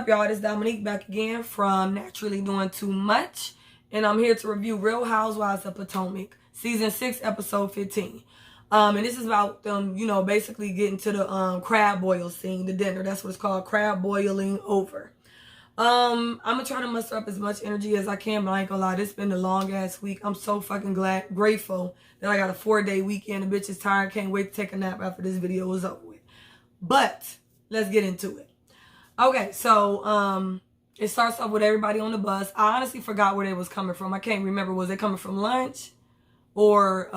up, y'all? It's Dominique back again from Naturally Doing Too Much. And I'm here to review Real Housewives of Potomac, Season 6, Episode 15. And this is about them, you know, basically getting to the crab boil scene, the dinner. That's what it's called, crab boiling over. I'm going to try to muster up as much energy as I can, but I ain't gonna lie, this has been a long-ass week. I'm so fucking grateful that I got a 4-day weekend. The bitch is tired. Can't wait to take a nap after this video is over with. But let's get into it. Okay, so it starts off with everybody on the bus. I honestly forgot where they was coming from. I can't remember. Was they coming from lunch or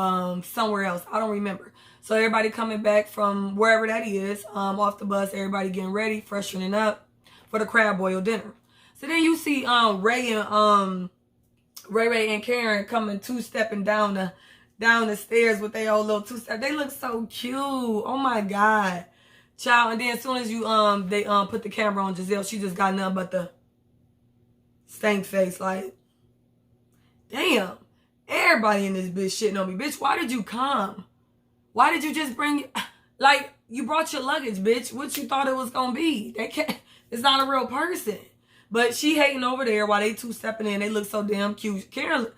somewhere else? I don't remember. So everybody coming back from wherever that is, off the bus, everybody getting ready, freshening up for the crab boil dinner. So then you see Ray and Karen coming two-stepping down the stairs with their old little two-step. They look so cute. Oh my God. Child, and then as soon as you they put the camera on Gizelle, she just got nothing but the stank face. Like, damn, everybody in this bitch shitting on me. Bitch, why did you come? Why did you just bring, like, you brought your luggage, bitch. What you thought it was gonna be? They can't, it's not a real person. But she hating over there while they two-stepping in. They look so damn cute. Karen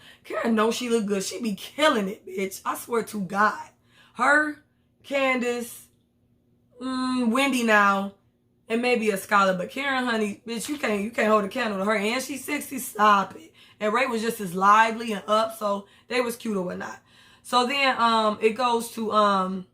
knows she look good. She be killing it, bitch. I swear to God. Her, Candace, Wendy now, and maybe a Scholar, but Karen, honey, bitch, you can't hold a candle to her. And she's 60, stop it. And Ray was just as lively and up, so they was cute or whatnot. So then it goes to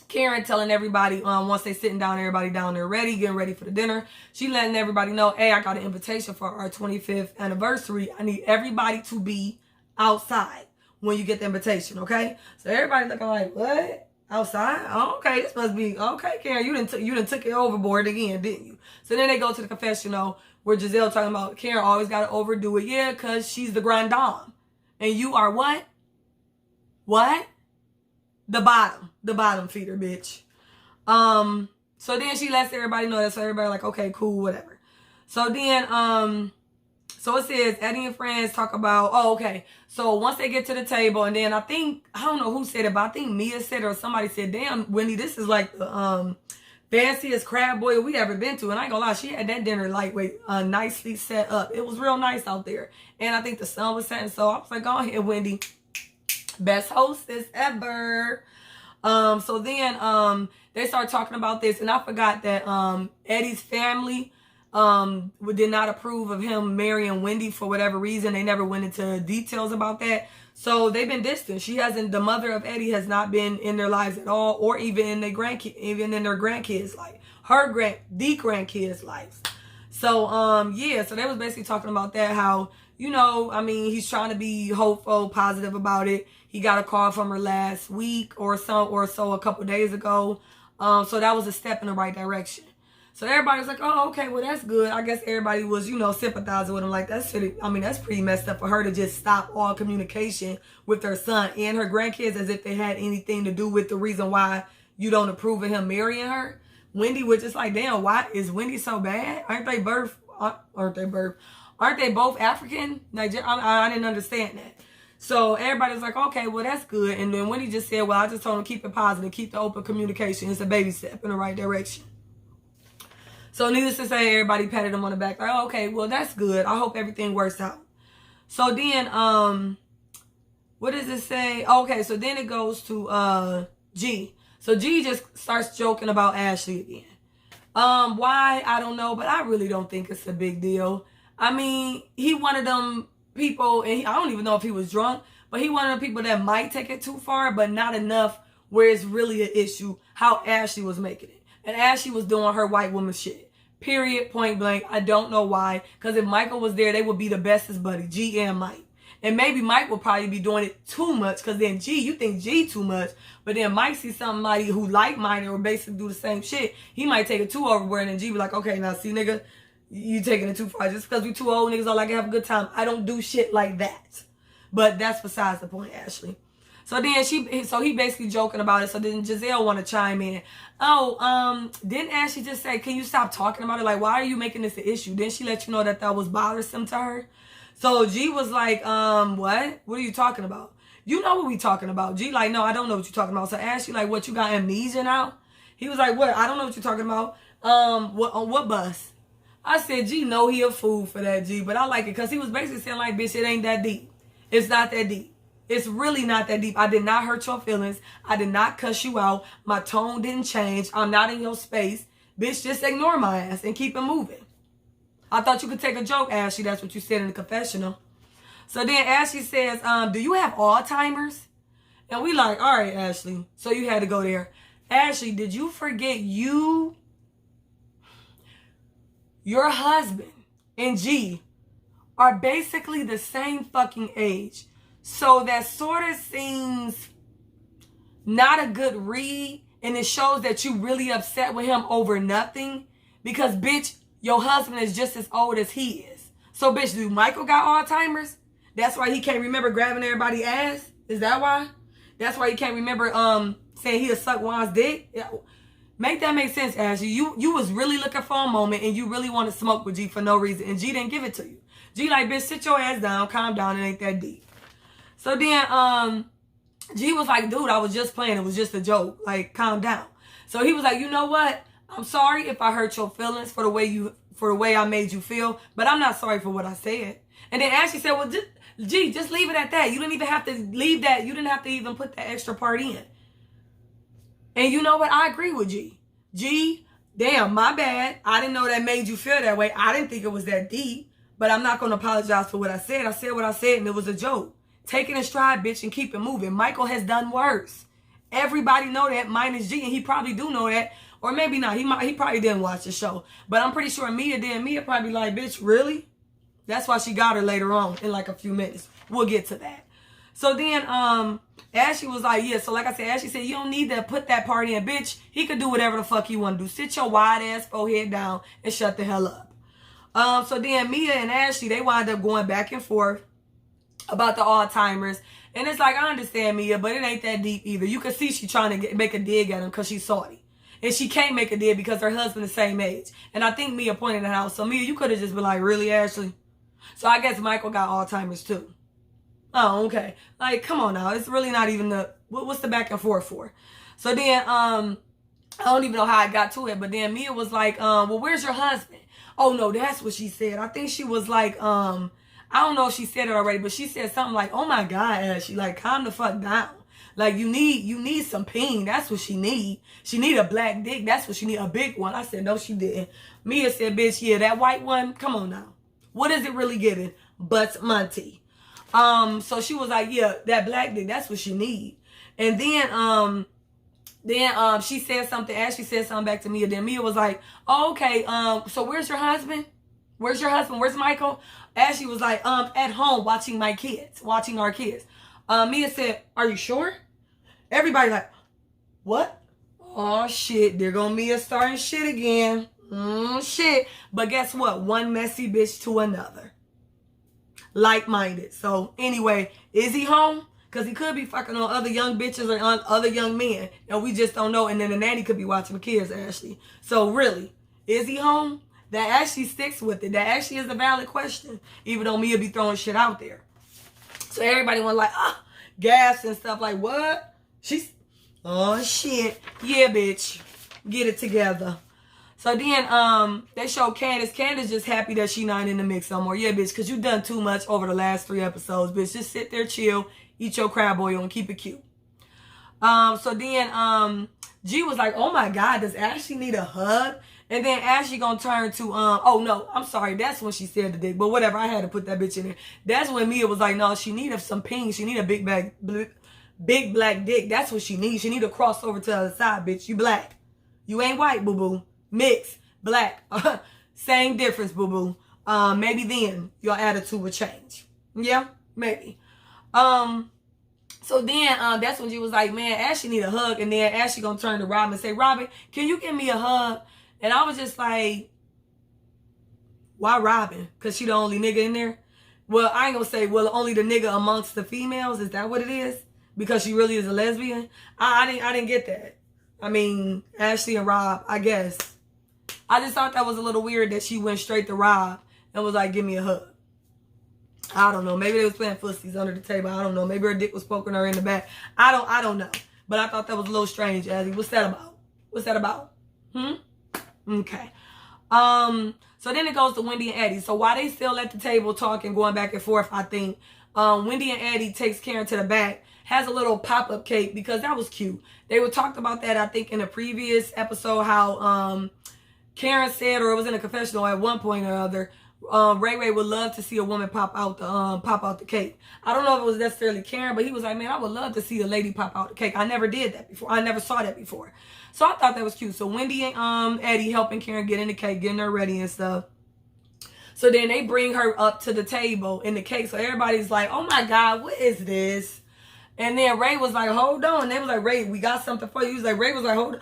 Karen telling everybody, once they sitting down, everybody down there ready, getting ready for the dinner. She letting everybody know, hey, I got an invitation for our 25th anniversary. I need everybody to be outside when you get the invitation, okay? So everybody looking like, what? Outside? Oh, okay, this must be, okay, Karen, you done took it overboard again, didn't you? So then they go to the confessional where Gizelle talking about Karen always got to overdo it. Yeah, because she's the grand dame. And you are what? What? The bottom feeder, bitch. So then she lets everybody know that, so everybody like, okay, cool, whatever. So then, so it says, Eddie and friends talk about, oh, okay. So once they get to the table, and then I don't know who said it, but I think Mia said it or somebody said, damn, Wendy, this is like the fanciest crab boil we ever been to. And I ain't gonna lie, she had that dinner lightweight, nicely set up. It was real nice out there. And I think the sun was setting, so I was like, go ahead, Wendy. Best hostess ever. So then they start talking about this, and I forgot that Eddie's family did not approve of him marrying Wendy for whatever reason. They never went into details about that. So they've been distant. The mother of Eddie has not been in their lives at all, or even in their grandkids' life. The grandkids' lives. So yeah, so they was basically talking about that, how, you know, I mean, he's trying to be hopeful, positive about it. He got a call from her last week or so a couple days ago. So that was a step in the right direction. So everybody was like, oh, okay, well, that's good. I guess everybody was, you know, sympathizing with him. Like, that's pretty messed up for her to just stop all communication with her son and her grandkids as if they had anything to do with the reason why you don't approve of him marrying her. Wendy was just like, damn, why is Wendy so bad? Aren't they both African? I didn't understand that. So everybody was like, okay, well, that's good. And then Wendy just said, well, I just told him keep it positive, keep the open communication. It's a baby step in the right direction. So needless to say, everybody patted him on the back. Like, oh, okay, well, that's good. I hope everything works out. So then, what does it say? Okay, so then it goes to G. So G just starts joking about Ashley again. Why? I don't know, but I really don't think it's a big deal. I mean, he one of them people, and I don't even know if he was drunk, but he one of the people that might take it too far, but not enough where it's really an issue how Ashley was making it. And Ashley was doing her white woman shit. Period, point blank. I don't know why. Because if Michael was there, they would be the bestest buddy, G and Mike. And maybe Mike will probably be doing it too much, because then G, you think G too much, but then Mike sees somebody who like-minded or basically do the same shit. He might take it too overboard, and G be like, okay, now see, nigga, you taking it too far. Just because we two old niggas all like to have a good time. I don't do shit like that. But that's besides the point, Ashley. So then he basically joking about it. So then Gizelle want to chime in. Oh, didn't Ashley just say, can you stop talking about it? Like, why are you making this an issue? Didn't she let you know that was bothersome to her? So G was like, what? What are you talking about? You know what we talking about. G like, no, I don't know what you're talking about. So Ashley like, what, you got amnesia now? He was like, what? I don't know what you're talking about. What bus? I said, G, know he a fool for that, G. But I like it because he was basically saying, like, bitch, it ain't that deep. It's not that deep. It's really not that deep. I did not hurt your feelings. I did not cuss you out. My tone didn't change. I'm not in your space. Bitch, just ignore my ass and keep it moving. I thought you could take a joke, Ashley. That's what you said in the confessional. So then Ashley says, do you have Alzheimer's? And we like, all right, Ashley. So you had to go there. Ashley, did you forget your husband and G are basically the same fucking age? So that sort of seems not a good read. And it shows that you really upset with him over nothing. Because, bitch, your husband is just as old as he is. So, bitch, do Michael got Alzheimer's? That's why he can't remember grabbing everybody's ass? Is that why? That's why he can't remember saying he'll suck Juan's dick? Make that make sense, Ashley. You was really looking for a moment and you really want to smoke with G for no reason. And G didn't give it to you. G like, bitch, sit your ass down. Calm down. It ain't that deep. So then G was like, dude, I was just playing. It was just a joke. Like, calm down. So he was like, you know what? I'm sorry if I hurt your feelings for the way I made you feel, but I'm not sorry for what I said. And then Ashley said, well, just leave it at that. You didn't even have to leave that. You didn't have to even put that extra part in. And you know what? I agree with G. G, damn, my bad. I didn't know that made you feel that way. I didn't think it was that deep, but I'm not going to apologize for what I said. I said what I said and it was a joke. Take it in stride, bitch, and keep it moving. Michael has done worse. Everybody know that, minus G, and he probably do know that. Or maybe not. He probably didn't watch the show. But I'm pretty sure Mia did. Mia probably like, bitch, really? That's why she got her later on in like a few minutes. We'll get to that. So then Ashley was like, yeah. So like I said, Ashley said, you don't need to put that part in, bitch. He could do whatever the fuck he want to do. Sit your wide ass forehead down and shut the hell up. So then Mia and Ashley, they wind up going back and forth about the Alzheimer's. And it's like, I understand Mia, but it ain't that deep either. You can see she trying to make a dig at him because she's salty. And she can't make a dig because her husband the same age. And I think Mia pointed it out. So Mia, you could have just been like, really, Ashley? So I guess Michael got Alzheimer's too. Oh, okay. Like, come on now. It's really not even what's the back and forth for? So then, I don't even know how I got to it. But then Mia was like, well, where's your husband? Oh, no, that's what she said. I think she was like, I don't know if she said it already, but she said something like, oh my God, Ashley, like, calm the fuck down. Like, you need some peen. That's what she need. She need a black dick. That's what she need. A big one. I said, no, she didn't. Mia said, bitch, yeah, that white one, come on now. What is it really giving? But Monty. So she was like, yeah, that black dick, that's what she need. And then she said something, Ashley said something back to Mia. Then Mia was like, oh, okay, so where's your husband? Where's your husband? Where's Michael? Ashley was like, at home watching our kids. Mia said, are you sure? Everybody like, what? Oh, shit. There go Mia starting shit again. Shit. But guess what? One messy bitch to another. Like-minded. So, anyway, is he home? Because he could be fucking on other young bitches or on other young men. And we just don't know. And then the nanny could be watching the kids, Ashley. So, really, is he home? That actually sticks with it. That actually is a valid question. Even though Mia be throwing shit out there. So, everybody was like, gas and stuff like, what? Oh, shit. Yeah, bitch. Get it together. So then, they show Candace. Candace just happy that she not in the mix no more. Yeah, bitch, because you done too much over the last 3 episodes, bitch. Just sit there, chill, eat your crab oil, and keep it cute. So then, G was like, oh my God, does Ashley need a hug? And then Ashley gonna turn to, oh no, I'm sorry. That's when she said the dick, but whatever. I had to put that bitch in there. That's when Mia was like, no, she needed some pink. She need a big black dick. That's what she needs. She need to cross over to the other side, bitch. You black. You ain't white, boo-boo. Mix. Black. Same difference, boo-boo. Maybe then your attitude will change. Yeah? Maybe. So then, that's when she was like, man, Ashley need a hug. And then Ashley gonna turn to Robin and say, Robin, can you give me a hug? And I was just like, why Robin? Because she the only nigga in there? Well, I ain't gonna say, well, only the nigga amongst the females. Is that what it is? Because she really is a lesbian? I didn't get that. I mean, Ashley and Rob, I guess. I just thought that was a little weird that she went straight to Rob and was like, give me a hug. I don't know. Maybe they was playing fussies under the table. I don't know. Maybe her dick was poking her in the back. I don't know. But I thought that was a little strange, Ashley. What's that about? What's that about? Okay. So then it goes to Wendy and Eddie. So while they still at the table talking, going back and forth, I think, Wendy and Eddie takes Karen to the back, has a little pop-up cake because that was cute. They were talked about that, I think, in a previous episode, how Karen said, or it was in a confessional at one point or other, Ray Ray would love to see a woman pop out the cake. I don't know if it was necessarily Karen, but he was like, man, I would love to see a lady pop out the cake. I never did that before. I never saw that before. So I thought that was cute. So Wendy and Eddie helping Karen get in the cake, getting her ready and stuff. So then they bring her up to the table in the cake. So everybody's like, oh my God, what is this? And then Ray was like, hold on. And they was like, Ray, we got something for you. He was like, Ray was like, hold on.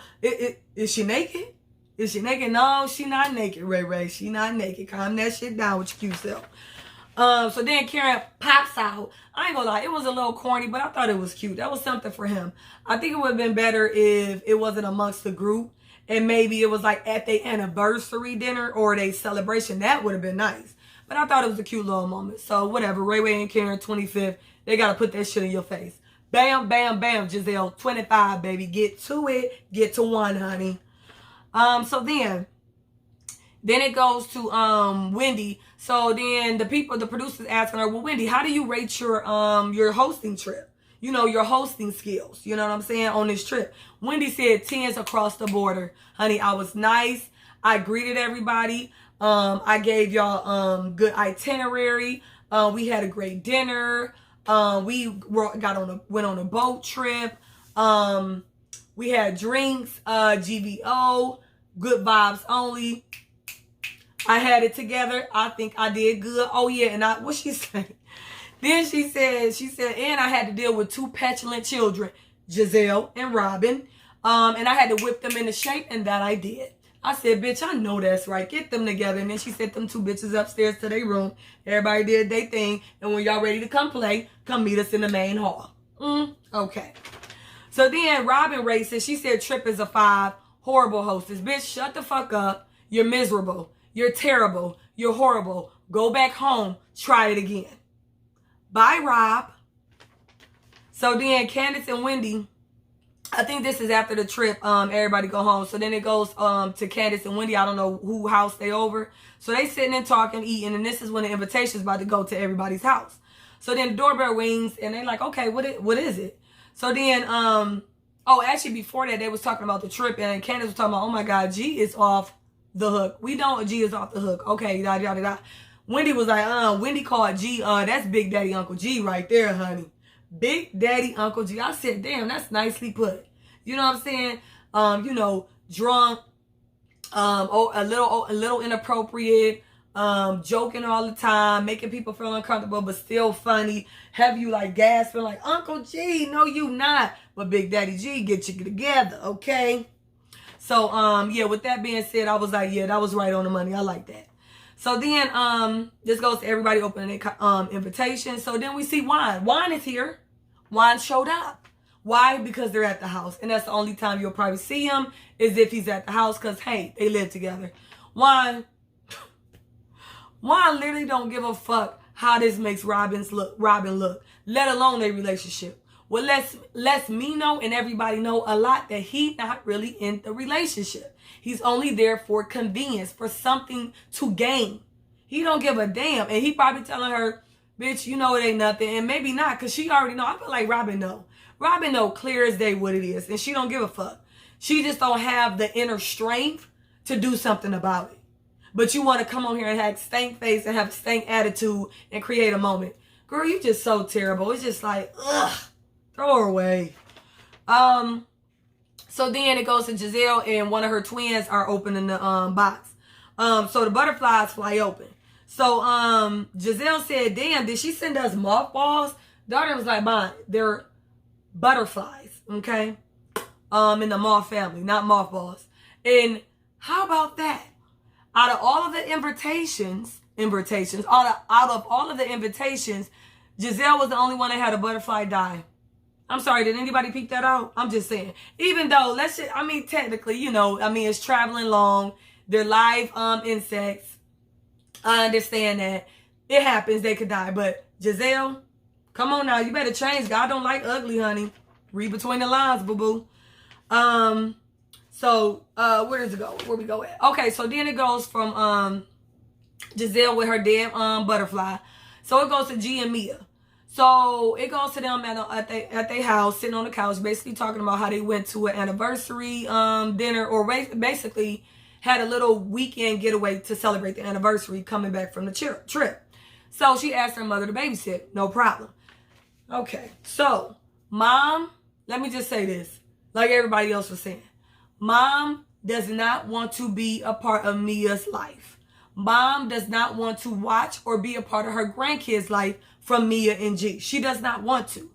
Is she naked? Is she naked? No, she not naked, Ray. She not naked. Calm that shit down with your cute self. So then Karen pops out. I ain't gonna lie, it was a little corny, but I thought it was cute. That was something for him. I think it would have been better if it wasn't amongst the group and maybe it was like at their anniversary dinner or their celebration. That would have been nice. But I thought it was a cute little moment. So whatever, Ray and Karen 25th, they gotta put that shit in your face. Bam, bam, bam, Gizelle, 25, baby. Get to it. Get to one, honey. So then it goes to Wendy. So then the producers asking her, well, Wendy, how do you rate your hosting trip? You know, your hosting skills. You know what I'm saying? On this trip. Wendy said 10s across the border. Honey, I was nice. I greeted everybody. I gave y'all good itinerary. We had a great dinner. We went on a boat trip. We had drinks, GVO, good vibes only. I had it together. I think I did good. Oh yeah, and what she said? Then she said, and I had to deal with 2 petulant children, Gizelle and Robin. And I had to whip them into shape, and that I did. I said, bitch, I know that's right. Get them together. And then she sent them 2 bitches upstairs to their room. Everybody did their thing. And when y'all ready to come play, come meet us in the main hall. Okay. So then Robin races. She said Trip is a 5. Horrible hostess. Bitch, shut the fuck up. You're miserable. You're terrible. You're horrible. Go back home. Try it again. Bye, Rob. So then Candace and Wendy, I think this is after the trip, everybody go home. So then it goes to Candace and Wendy. I don't know who house they over. So they sitting and talking, eating, and this is when the invitation's about to go to everybody's house. So then the doorbell rings, and they're like, okay, what is it? So then, actually before that, they was talking about the trip, and Candace was talking about, oh my God, G is off the hook. G is off the hook. Okay, yada, yada, yada. Wendy was like, Wendy called G, that's Big Daddy Uncle G right there, honey. Big Daddy Uncle G. I said, damn, that's nicely put. You know what I'm saying? Drunk, a little inappropriate, joking all the time, making people feel uncomfortable, but still funny. Have you like gasping like, Uncle G, no you not. But Big Daddy G, get you together, okay? So, yeah, with that being said, I was like, yeah, that was right on the money. I like that. So then, this goes to everybody opening their invitation. So then we see Juan. Juan is here. Juan showed up. Why? Because they're at the house. And that's the only time you'll probably see him is if he's at the house because, hey, they live together. Juan literally don't give a fuck how this makes Robin look, let alone their relationship. Well, lets me know and everybody know a lot that he not really in the relationship. He's only there for convenience, for something to gain. He don't give a damn. And he probably telling her, bitch, you know it ain't nothing. And maybe not, because she already know. I feel like Robin know. Robin know clear as day what it is. And she don't give a fuck. She just don't have the inner strength to do something about it. But you want to come on here and have stank face and have a stank attitude and create a moment. Girl, you just so terrible. It's just like, ugh, throw her away. So then it goes to Gizelle and one of her twins are opening the box. So the butterflies fly open. So Gizelle said, damn, did she send us mothballs? Daughter was like, Mom, they're butterflies, okay? In the moth family, not mothballs. And how about that? Out of all of the invitations, out of all of the invitations, Gizelle was the only one that had a butterfly die. I'm sorry, did anybody peek that out? I'm just saying. Even though, technically, it's traveling long. They're live insects. I understand that. It happens, they could die. But Gizelle, come on now, you better change. God don't like ugly, honey. Read between the lines, boo-boo. So, where does it go? Where we go at? Okay, so then it goes from Gizelle with her dead butterfly. So it goes to G and Mia. So it goes to them at their house, sitting on the couch, basically talking about how they went to an anniversary dinner, or basically had a little weekend getaway to celebrate the anniversary coming back from the trip. So she asked her mother to babysit. No problem. Okay. So, mom, let me just say this, like everybody else was saying. Mom does not want to be a part of Mia's life. Mom does not want to watch or be a part of her grandkids' life from Mia and G. She does not want to.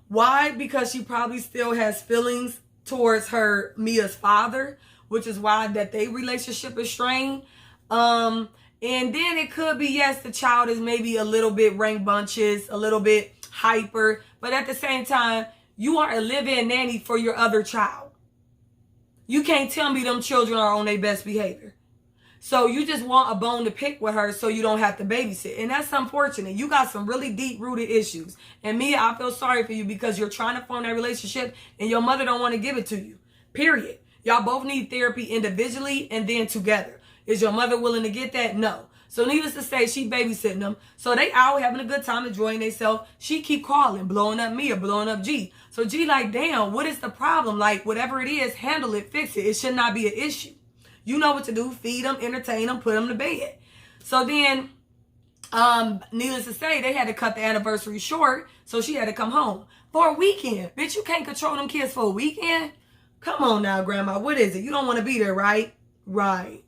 Why? Because she probably still has feelings towards Mia's father, which is why that their relationship is strained. And then it could be, yes, the child is maybe a little bit rambunctious, a little bit hyper, but at the same time, you are a live-in nanny for your other child. You can't tell me them children are on their best behavior. So you just want a bone to pick with her so you don't have to babysit. And that's unfortunate. You got some really deep-rooted issues. And Mia, I feel sorry for you because you're trying to form that relationship and your mother don't want to give it to you. Period. Y'all both need therapy individually and then together. Is your mother willing to get that? No. So needless to say, she babysitting them. So they out having a good time, enjoying themselves. She keep calling, blowing up Mia, blowing up G. So G like, damn, what is the problem? Like, whatever it is, handle it, fix it. It should not be an issue. You know what to do. Feed them, entertain them, put them to bed. So then, needless to say, they had to cut the anniversary short. So she had to come home for a weekend. Bitch, you can't control them kids for a weekend? Come on now, Grandma. What is it? You don't want to be there, right? Right.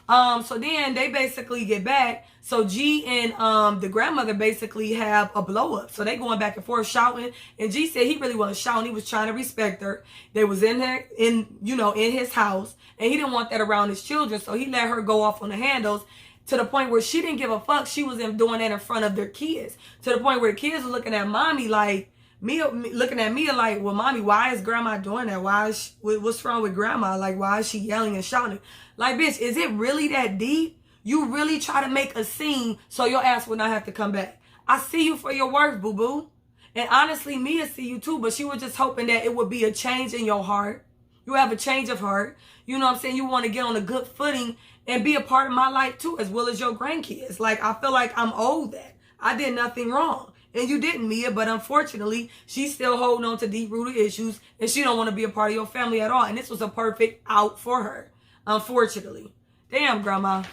So then they basically get back. So G and the grandmother basically have a blow up. So they going back and forth shouting. And G said he really wasn't shouting. He was trying to respect her. They was in his house, and he didn't want that around his children. So he let her go off on the handles to the point where she didn't give a fuck. She was doing that in front of their kids, to the point where the kids were looking at mommy like, looking at Mia like, well, mommy, why is grandma doing that? What's wrong with grandma? Like, why is she yelling and shouting? Like, bitch, is it really that deep? You really try to make a scene so your ass will not have to come back. I see you for your worth, boo-boo. And honestly, Mia see you too, but she was just hoping that it would be a change in your heart. You have a change of heart. You know what I'm saying? You want to get on a good footing and be a part of my life too, as well as your grandkids. Like, I feel like I'm owed that. I did nothing wrong. And you didn't, Mia, but unfortunately, she's still holding on to deep-rooted issues, and she don't want to be a part of your family at all. And this was a perfect out for her, unfortunately. Damn, Grandma.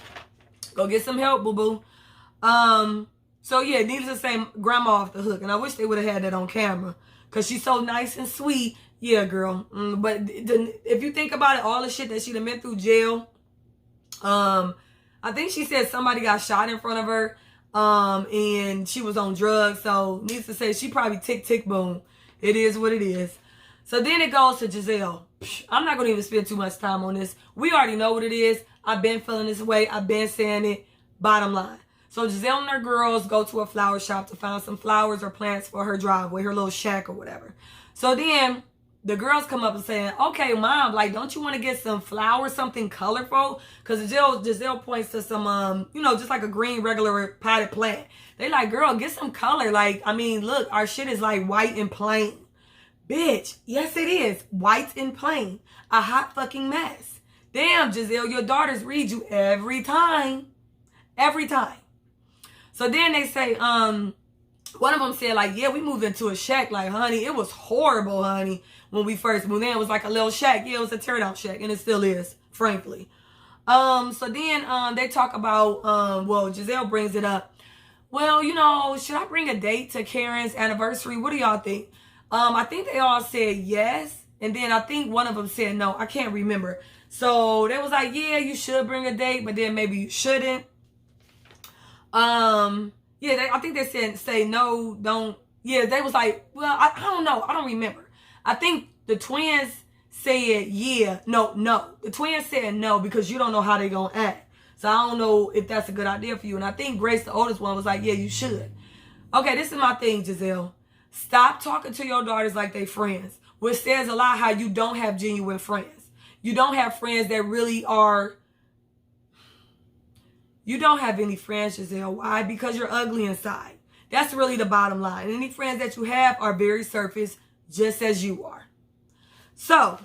Go get some help, boo-boo. So, yeah, needless to say, Grandma off the hook. And I wish they would have had that on camera, because she's so nice and sweet. Yeah, girl. But if you think about it, all the shit that she done been through jail, I think she said somebody got shot in front of her. And she was on drugs, so needs to say she probably tick boom. It is what it is. So then it goes to Gizelle. I'm not gonna even spend too much time on this. We already know what it is. I've been feeling this way. I've been saying it. Bottom line. So Gizelle and her girls go to a flower shop to find some flowers or plants for her driveway, her little shack or whatever. So then the girls come up and saying, okay, mom, like, don't you want to get some flowers, something colorful? Because Gizelle points to some, just like a green regular potted plant. They like, girl, get some color. Like, I mean, look, our shit is like white and plain. Bitch, yes it is. White and plain. A hot fucking mess. Damn, Gizelle, your daughters read you every time. Every time. So then they say, one of them said, like, yeah, we moved into a shack. Like, honey, it was horrible, honey. When we first moved in, it was like a little shack. Yeah, it was a tear-down shack, and it still is, frankly. So then they talk about, Gizelle brings it up. Well, should I bring a date to Karen's anniversary? What do y'all think? I think they all said yes, and then I think one of them said no. I can't remember. So they was like, yeah, you should bring a date, but then maybe you shouldn't. I think they said say no, don't. Yeah, they was like, well, I don't know. I don't remember. I think the twins said yeah, no. The twins said no because you don't know how they gonna act. So I don't know if that's a good idea for you. And I think Grace, the oldest one, was like, yeah, you should. Okay, this is my thing, Gizelle. Stop talking to your daughters like they friends, which says a lot how you don't have genuine friends. You don't have friends that really are... You don't have any friends, Gizelle. Why? Because you're ugly inside. That's really the bottom line. And any friends that you have are very surface, just as you are. So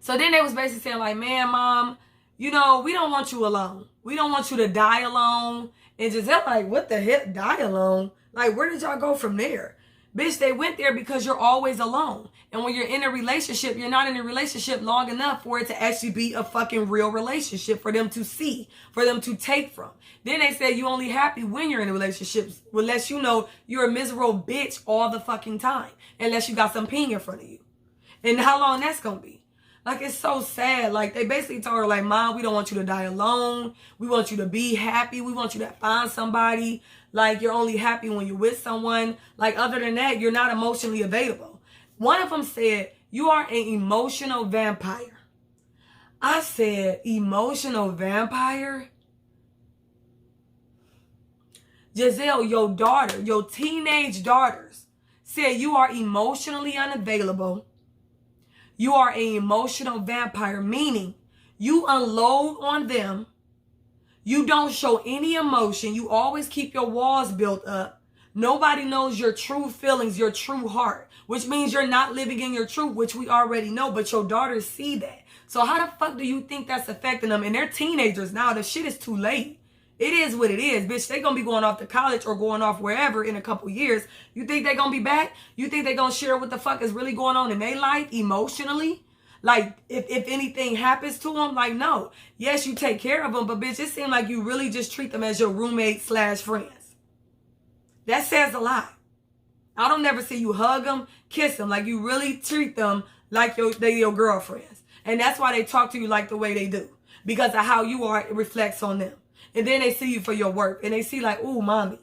then they was basically saying like, man, mom, you know, we don't want you alone. We don't want you to die alone. And Gizelle like, what the hell, die alone? Like, where did y'all go from there? Bitch, they went there because you're always alone. And when you're in a relationship, you're not in a relationship long enough for it to actually be a fucking real relationship for them to see, for them to take from. Then they say you only happy when you're in a relationship, unless you know you're a miserable bitch all the fucking time, unless you got some ping in front of you. And how long that's gonna be? Like, it's so sad. Like, they basically told her, like, Mom, we don't want you to die alone. We want you to be happy. We want you to find somebody. Like, you're only happy when you're with someone. Like, other than that, you're not emotionally available. One of them said, you are an emotional vampire. I said, emotional vampire? Gizelle, your daughter, your teenage daughters said you are emotionally unavailable. You are an emotional vampire, meaning you unload on them. You don't show any emotion. You always keep your walls built up. Nobody knows your true feelings, your true heart, which means you're not living in your truth, which we already know, but your daughters see that. So how the fuck do you think that's affecting them? And they're teenagers now. The shit is too late. It is what it is, bitch. They gonna be going off to college or going off wherever in a couple years. You think they gonna be back? You think they gonna share what the fuck is really going on in their life emotionally? Like, if anything happens to them, like, no. Yes, you take care of them, but bitch, it seems like you really just treat them as your roommate / friends. That says a lot. I don't never see you hug them, kiss them. Like, you really treat them like they're your girlfriends. And that's why they talk to you like the way they do. Because of how you are, it reflects on them. And then they see you for your work. And they see like, ooh, mommy,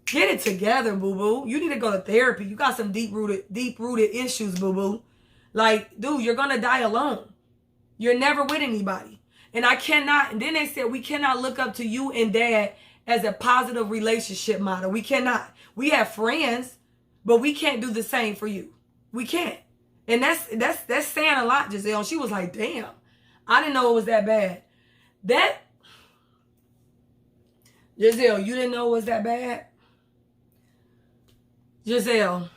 get it together, boo-boo. You need to go to therapy. You got some deep-rooted issues, boo-boo. Like, dude, you're going to die alone. You're never with anybody. And I cannot, and then they said, we cannot look up to you and dad as a positive relationship model. We cannot. We have friends, but we can't do the same for you. We can't. And that's saying a lot, Gizelle. And she was like, damn, I didn't know it was that bad. Gizelle, you didn't know it was that bad? Gizelle,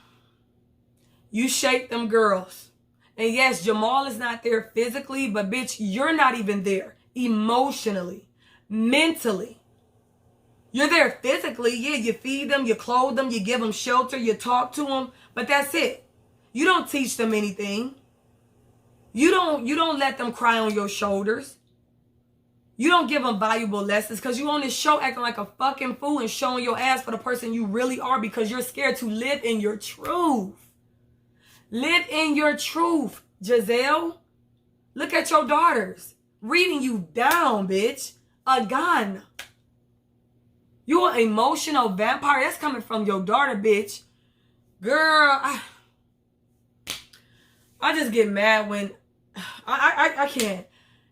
you shaped them girls. And yes, Jamal is not there physically, but bitch, you're not even there emotionally, mentally. You're there physically. Yeah, you feed them, you clothe them, you give them shelter, you talk to them, but that's it. You don't teach them anything. You don't let them cry on your shoulders. You don't give them valuable lessons because you on this show acting like a fucking fool and showing your ass for the person you really are because you're scared to live in your truth. Live in your truth, Gizelle. Look at your daughters reading you down, bitch. Again. You're an emotional vampire. That's coming from your daughter, bitch. Girl, I just get mad when I can't.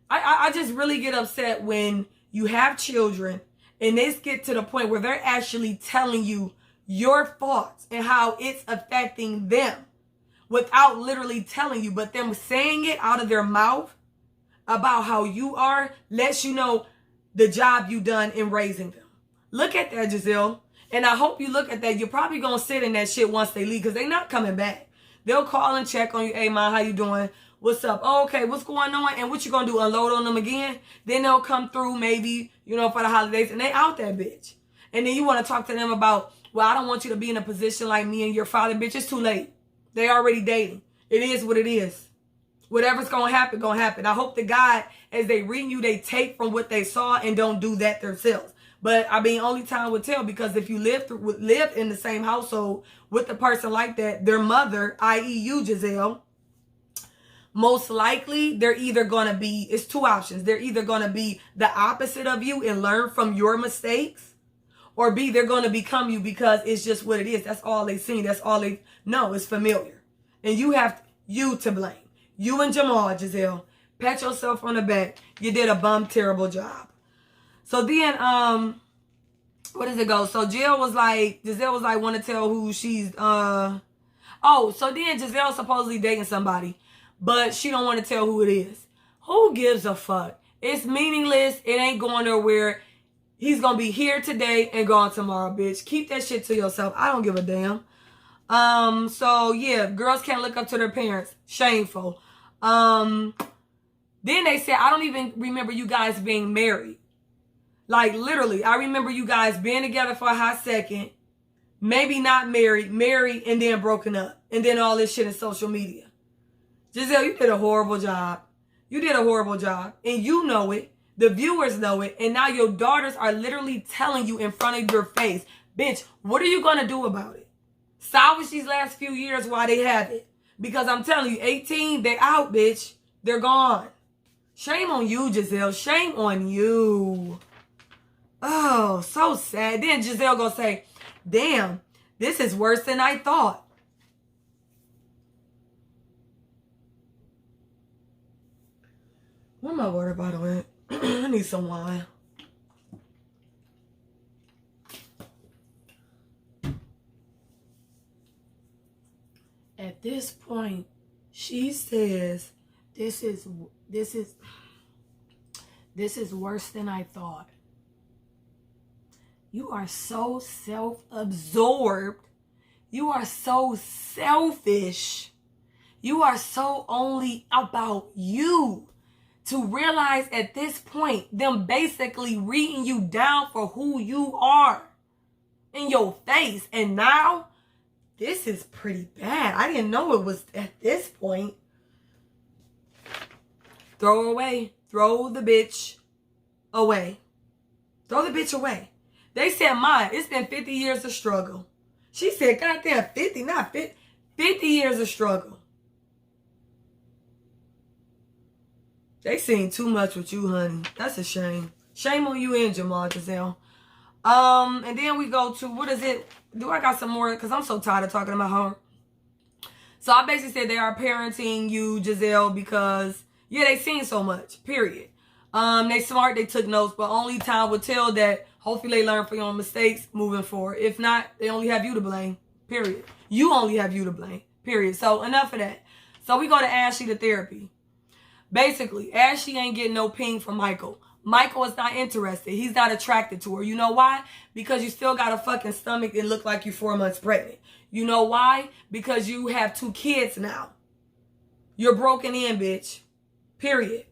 I just really get upset when you have children and they get to the point where they're actually telling you your thoughts and how it's affecting them without literally telling you, but them saying it out of their mouth about how you are lets you know the job you done in raising them. Look at that, Gizelle. And I hope you look at that. You're probably going to sit in that shit once they leave because they're not coming back. They'll call and check on you. Hey, Mom, how you doing? What's up? Oh, okay, what's going on? And what you going to do, unload on them again? Then they'll come through maybe, for the holidays, and they out that bitch. And then you want to talk to them about, well, I don't want you to be in a position like me and your father. Bitch, it's too late. They already dating. It is what it is. Whatever's going to happen, going to happen. I hope to God, as they read you, they take from what they saw and don't do that themselves. But, only time will tell because if you live in the same household with a person like that, their mother, i.e. you, Gizelle, most likely they're either going to be, it's two options. They're either going to be the opposite of you and learn from your mistakes, or B, they're going to become you because it's just what it is. That's all they seen. That's all they know. It's familiar. And you have you to blame. You and Jamal, Gizelle, pat yourself on the back. You did a terrible job. So then, where does it go? So Gizelle was like, want to tell who she's, so then Gizelle supposedly dating somebody, but she don't want to tell who it is. Who gives a fuck? It's meaningless. It ain't going nowhere. He's going to be here today and gone tomorrow, bitch. Keep that shit to yourself. I don't give a damn. So yeah, girls can't look up to their parents. Shameful. Then they said, I don't even remember you guys being married. Like, literally, I remember you guys being together for a hot second, maybe not married, and then broken up. And then all this shit in social media. Gizelle, you did a horrible job. You did a horrible job. And you know it. The viewers know it. And now your daughters are literally telling you in front of your face, bitch, what are you going to do about it? Salvage these last few years while they have it. Because I'm telling you, 18, they out, bitch. They're gone. Shame on you, Gizelle. Shame on you. Oh, so sad. Then Gizelle gonna say, damn, this is worse than I thought. Where my water bottle at? I need some wine. At this point, she says, this is worse than I thought. You are so self-absorbed. You are so selfish. You are so only about you. To realize at this point, them basically reading you down for who you are in your face. And now, this is pretty bad. I didn't know it was at this point. Throw her away. Throw the bitch away. Throw the bitch away. They said, mine, it's been 50 years of struggle. She said, goddamn, 50, not 50. 50 years of struggle. They seen too much with you, honey. That's a shame. Shame on you and Jamal, Gizelle. And then we go to, what is it? Do I got some more? Because I'm so tired of talking about her. So I basically said they are parenting you, Gizelle, because, yeah, they seen so much, period. They smart, they took notes, but only time will tell that hopefully they learn from your own mistakes moving forward. If not, they only have you to blame, period. You only have you to blame, period. So enough of that. So we go to Ashley to therapy. Basically, Ashley ain't getting no ping from Michael. Michael is not interested. He's not attracted to her. You know why? Because you still got a fucking stomach and look like you're 4 months pregnant. You know why? Because you have 2 kids now. You're broken in, bitch. Period.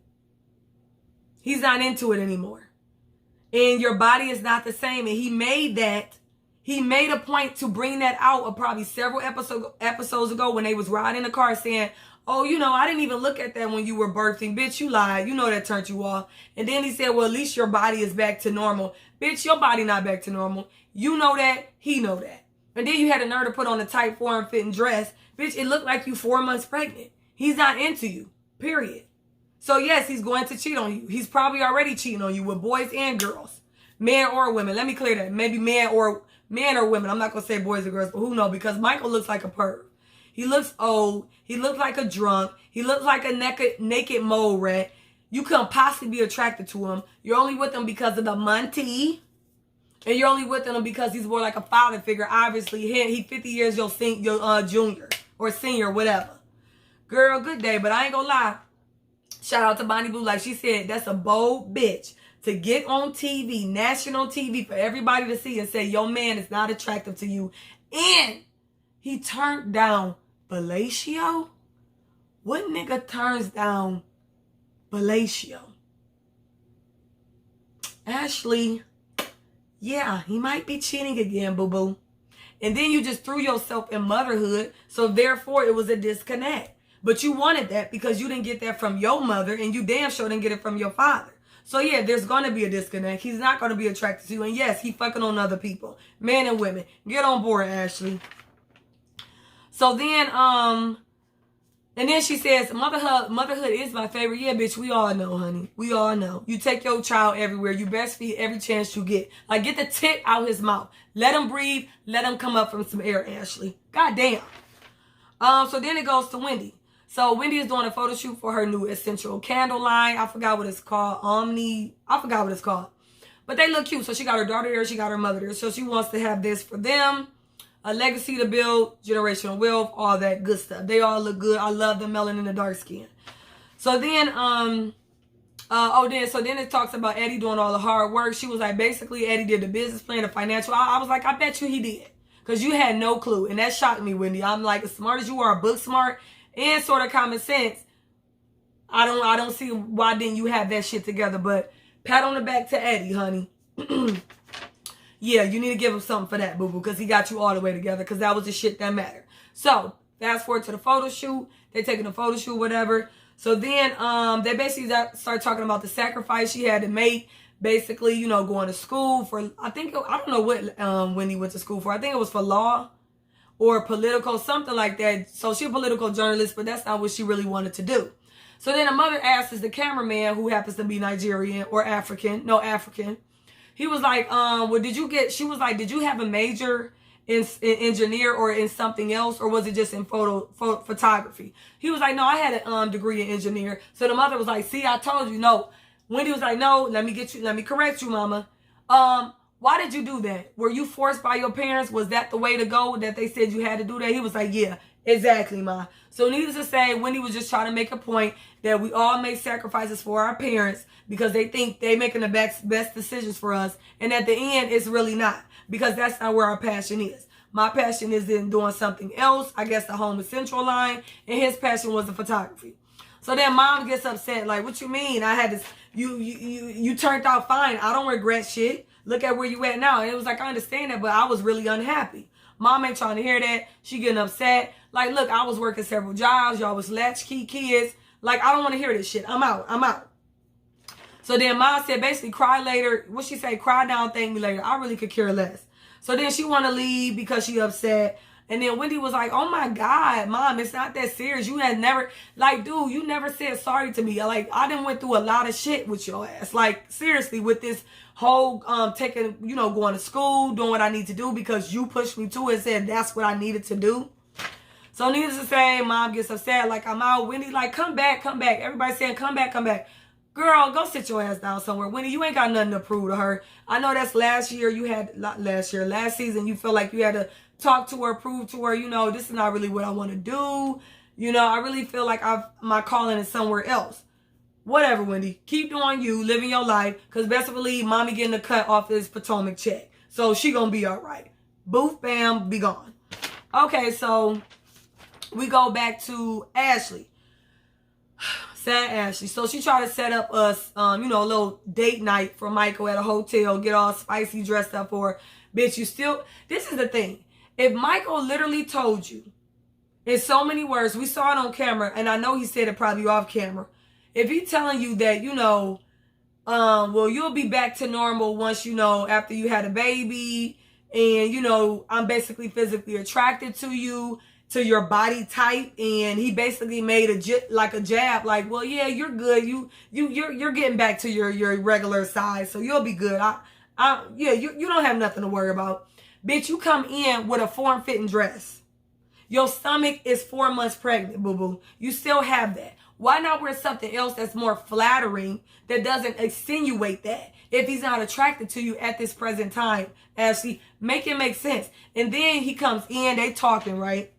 He's not into it anymore. And your body is not the same. And he made a point to bring that out of probably several episodes ago when they was riding in the car saying, oh, you know, I didn't even look at that when you were birthing. Bitch, you lied. You know that turned you off. And then he said, well, at least your body is back to normal. Bitch, your body not back to normal. You know that. He know that. And then you had a nerve to put on a tight form-fitting dress. Bitch, it looked like you 4 months pregnant. He's not into you. Period. So, yes, he's going to cheat on you. He's probably already cheating on you with boys and girls. Men or women. Let me clear that. Maybe men or women. I'm not going to say boys or girls, but who knows? Because Michael looks like a perv. He looks old. He looks like a drunk. He looks like a naked mole rat. You couldn't possibly be attracted to him. You're only with him because of the money. And you're only with him because he's more like a father figure. Obviously, he 50 years your junior or senior, whatever. Girl, good day. But I ain't gonna lie. Shout out to Bonnie Blue. Like she said, that's a bold bitch to get on TV, national TV, for everybody to see and say, your man is not attractive to you. And he turned down fellatio? What nigga turns down fellatio? Ashley, yeah, he might be cheating again, boo-boo. And then you just threw yourself in motherhood, so therefore it was a disconnect. But you wanted that because you didn't get that from your mother, and you damn sure didn't get it from your father. So yeah, there's going to be a disconnect. He's not going to be attracted to you. And yes, he fucking on other people, men and women. Get on board, Ashley. So then, and then she says, motherhood is my favorite. Yeah, bitch, we all know, honey. We all know. You take your child everywhere. You breastfeed every chance you get. Like, get the tit out his mouth. Let him breathe. Let him come up from some air, Ashley. God damn. So then it goes to Wendy. So Wendy is doing a photo shoot for her new essential candle line. I forgot what it's called. I forgot what it's called. But they look cute. So she got her daughter there. She got her mother there. So she wants to have this for them. A legacy to build, generational wealth, all that good stuff. They all look good. I love the melanin and the dark skin. So then, so then it talks about Eddie doing all the hard work. She was like, basically, Eddie did the business plan, the financial. I was like, I bet you he did. Because you had no clue. And that shocked me, Wendy. I'm like, as smart as you are, book smart, and sort of common sense, I don't see why didn't you have that shit together. But pat on the back to Eddie, honey. Yeah, you need to give him something for that, boo-boo, because he got you all the way together, because that was the shit that mattered. So, fast forward to the photo shoot. They taking a photo shoot, whatever. So then they basically start talking about the sacrifice she had to make. Basically, you know, going to school for, I don't know what Wendy went to school for. I think it was for law or political, something like that. So she's a political journalist, but that's not what she really wanted to do. So then the mother asks the cameraman, who happens to be Nigerian or African. He was like, she was like, did you have a major in engineer or in something else, or was it just in photography? He was like, no, I had a degree in engineer. So the mother was like, see, I told you, no. Wendy was like, no, let me correct you, mama. Why did you do that? Were you forced by your parents? Was that the way to go, that they said you had to do that? He was like, yeah, exactly, ma. So needless to say, Wendy was just trying to make a point that we all make sacrifices for our parents because they think they making the best decisions for us. And at the end, it's really not, because that's not where our passion is. My passion is in doing something else. I guess the home is central line, and his passion was the photography. So then mom gets upset, like, what you mean? I had this, you turned out fine. I don't regret shit. Look at where you at now. And it was like, I understand that, but I was really unhappy. Mom ain't trying to hear that. She getting upset. Like, look, I was working several jobs. Y'all was latchkey kids. Like, I don't want to hear this shit. I'm out. So then mom said, basically, cry later. What she say? Cry now, thank me later. I really could care less. So then she want to leave because she upset. And then Wendy was like, oh my God, mom, it's not that serious. You had never, like, dude, you never said sorry to me. Like, I done went through a lot of shit with your ass. Like, seriously, with this whole taking, you know, going to school, doing what I need to do because you pushed me to it and said that's what I needed to do. So needless to say, mom gets upset, like, I'm out. Wendy, like, come back. Everybody saying, come back. Girl, go sit your ass down somewhere. Wendy, you ain't got nothing to prove to her. I know that's last season, you feel like you had to talk to her, prove to her, you know, this is not really what I want to do. You know, I really feel like my calling is somewhere else. Whatever, Wendy. Keep doing you, living your life, because best believe mommy getting a cut off this Potomac check. So she gonna be all right. Boof, bam, be gone. Okay, so we go back to Ashley. Sad Ashley. So she tried to set up us, you know, a little date night for Michael at a hotel, get all spicy dressed up for her. Bitch, you still, this is the thing. If Michael literally told you in so many words, we saw it on camera, and I know he said it probably off camera. If he's telling you that, you know, well, you'll be back to normal once, you know, after you had a baby, and, you know, I'm basically physically attracted to you, to your body type, and he basically made a jab, like, well, yeah, you're good. You're getting back to your regular size, so you'll be good. Yeah, you don't have nothing to worry about. Bitch, you come in with a form-fitting dress. Your stomach is 4 months pregnant, boo-boo. You still have that. Why not wear something else that's more flattering, that doesn't extenuate that? If he's not attracted to you at this present time, Ashley, make it make sense. And then he comes in, they talking, right?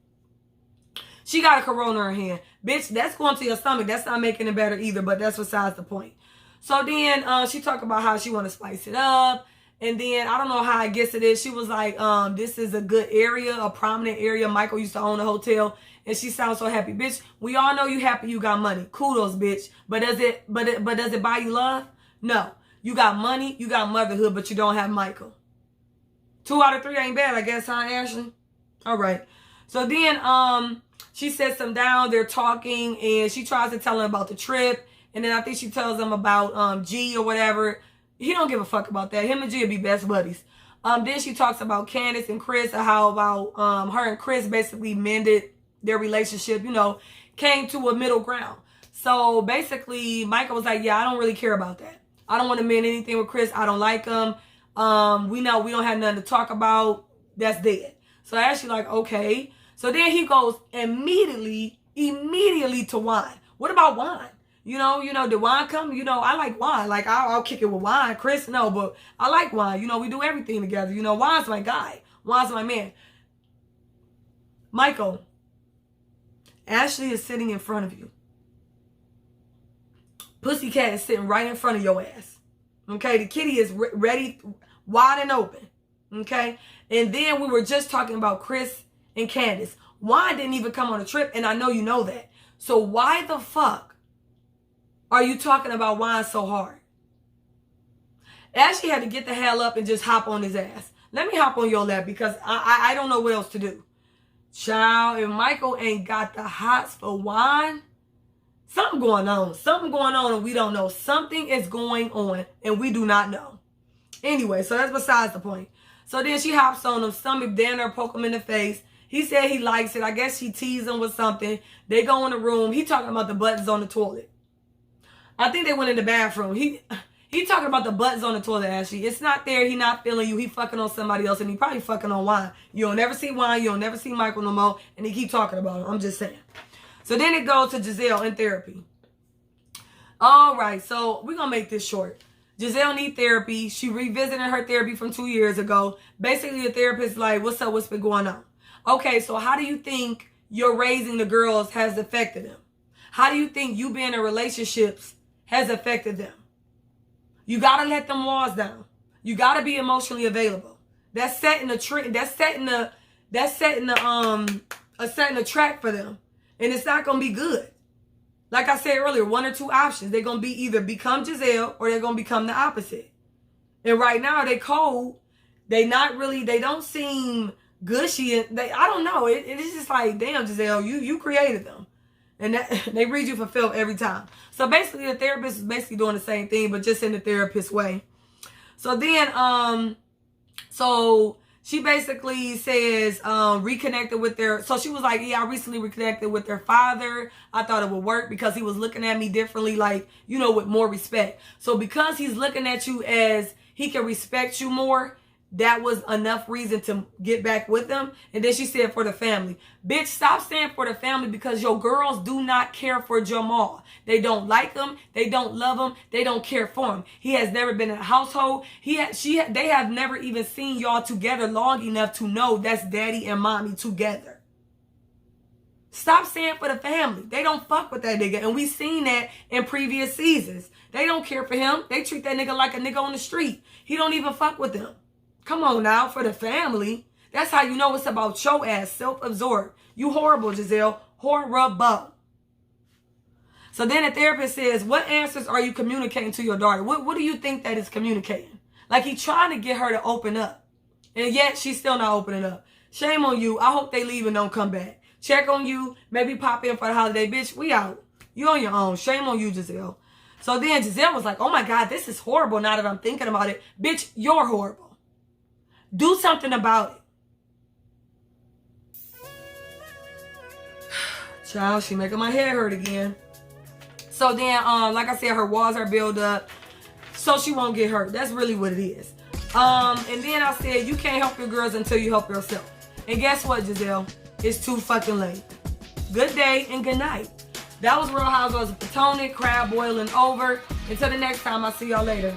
She got a corona in her hand. Bitch, that's going to your stomach. That's not making it better either, but that's besides the point. So then she talked about how she want to spice it up. And then, I don't know how I guess it is. She was like, this is a good area, a prominent area. Michael used to own a hotel. And she sounds so happy. Bitch, we all know you happy you got money. Kudos, bitch. But does it buy you love? No. You got money, you got motherhood, but you don't have Michael. 2 out of 3 ain't bad, I guess, huh, Ashley? All right. So then she sets them down. They're talking. And she tries to tell him about the trip. And then I think she tells him about G or whatever. He don't give a fuck about that. Him and G will be best buddies. Then she talks about Candace and Chris, and how about her and Chris basically mended their relationship, you know, came to a middle ground. So basically, Michael was like, yeah, I don't really care about that. I don't want to mend anything with Chris. I don't like him. We know we don't have nothing to talk about. That's dead. So Ashley like, okay. So then he goes immediately to wine. What about wine? You know, did wine come? You know, I like wine. Like, I'll kick it with wine. Chris, no, but I like wine. You know, we do everything together. You know, wine's my guy. Wine's my man. Michael, Ashley is sitting in front of you. Pussycat is sitting right in front of your ass. Okay, the kitty is ready, wide and open. Okay, and then we were just talking about Chris and Candace. Wine didn't even come on a trip, and I know you know that. So why the fuck are you talking about wine so hard? Ashley had to get the hell up and just hop on his ass. Let me hop on your lap because I don't know what else to do. Child, if Michael ain't got the hots for wine, something going on. Something going on and we don't know. Something is going on and we do not know. Anyway, so that's besides the point. So then she hops on him, stomach down there, poke him in the face. He said he likes it. I guess she teased him with something. They go in the room. He talking about the buttons on the toilet. I think they went in the bathroom. He talking about the buttons on the toilet, Ashley. It's not there. He not feeling you. He fucking on somebody else, and he probably fucking on wine. You don't never see wine. You don't never see Michael no more, and he keep talking about him. I'm just saying. So then it goes to Gizelle in therapy. All right, so we're going to make this short. Gizelle need therapy. She revisited her therapy from 2 years ago. Basically, the therapist like, what's up? What's been going on? Okay, so how do you think your raising the girls has affected them? How do you think you being in relationships has affected them? You got to let them walls down. You got to be emotionally available. That's setting a trend. That's setting a track for them. And it's not going to be good. Like I said earlier, one or two options. They're going to be either become Gizelle or they're going to become the opposite. And right now they cold. They don't seem gushy. I don't know. It is just like, damn, Gizelle, you created them. And they read you for filth every time. So basically the therapist is basically doing the same thing, but just in the therapist way. So then, so she basically says, reconnected with so she was like, yeah, I recently reconnected with their father. I thought it would work because he was looking at me differently, like, you know, with more respect. So because he's looking at you as he can respect you more, that was enough reason to get back with them. And then she said for the family. Bitch, stop saying for the family because your girls do not care for Jamal. They don't like him. They don't love him. They don't care for him. He has never been in a household. They have never even seen y'all together long enough to know that's daddy and mommy together. Stop saying for the family. They don't fuck with that nigga. And we seen that in previous seasons. They don't care for him. They treat that nigga like a nigga on the street. He don't even fuck with them. Come on now, for the family. That's how you know it's about your ass, self-absorbed. You horrible, Gizelle. Horrible. So then the therapist says, what answers are you communicating to your daughter? What do you think that is communicating? Like he's trying to get her to open up. And yet she's still not opening up. Shame on you. I hope they leave and don't come back. Check on you. Maybe pop in for the holiday. Bitch, we out. You on your own. Shame on you, Gizelle. So then Gizelle was like, oh my God, this is horrible now that I'm thinking about it. Bitch, you're horrible. Do something about it. Child, she making my head hurt again. So then, like I said, her walls are built up so she won't get hurt. That's really what it is. And then I said, you can't help your girls until you help yourself. And guess what, Gizelle? It's too fucking late. Good day and good night. That was Real Housewives of Potomac, crab boiling over. Until the next time, I'll see y'all later.